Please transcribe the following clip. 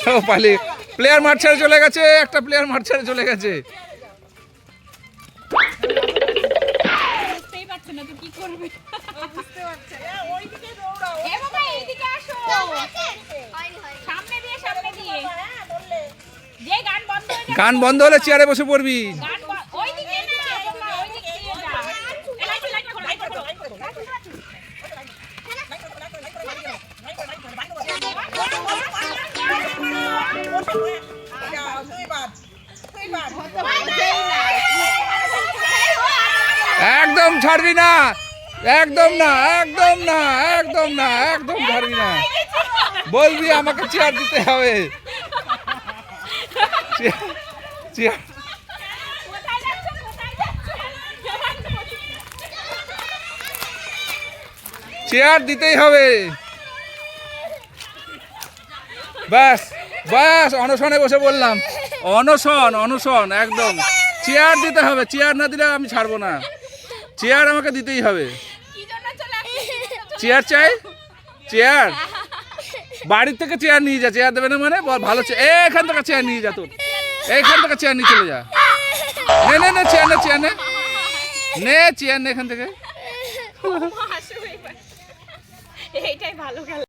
ও পালিয়ে প্লেয়ার মাঠ ছেড়ে চলে গেছে, একটা প্লেয়ার মাঠ ছেড়ে চলে গেছে। বুঝতেই পারছে না তো কি করবে। বুঝতে পারছে না, ওইদিকে দৌড়াও। এ বাবা এইদিকে আসো। সামনে দিয়ে হ্যাঁ, বললে। যে গান বন্ধ হয়ে যাবে। গান বন্ধ হলে চেয়ারে বসে পড়বি। গান ওইদিকে না বাবা, ওইদিকে দিয়ে যা। লাইট করো, লাইট করো। একদম ছাড়বি না, একদম না, একদম না, একদম না, একদম ছাড়বি না। বলবি আমাকে চেয়ার দিতে হবে। চেয়ার কোথায় যাচ্ছ, কোথায় যাচ্ছ? চেয়ার দিতেই হবে। ব্যাস ব্যাস, অনশনে বসে বললাম, অনশন অনশন একদম। চেয়ার দিতে হবে, চেয়ার না দিলে আমি ছাড়বো না। চেয়ার আমাকে দিতেই হবে। কি জন্য চলে আসছো? চেয়ার চাই, চেয়ার। বাড়ির থেকে চেয়ার নিয়ে যা, চেয়ার দেবে না মানে বল ভালো চেয়ার। এখান থেকে চেয়ার নিয়ে যা, তোর এইখান থেকে চেয়ার নিয়ে চলে যা। নে নে নে, চেয়ার নে, চেয়ার নে, নে চেয়ার নে এখান থেকে। আসো এবার। এইটাই ভালো খেলা।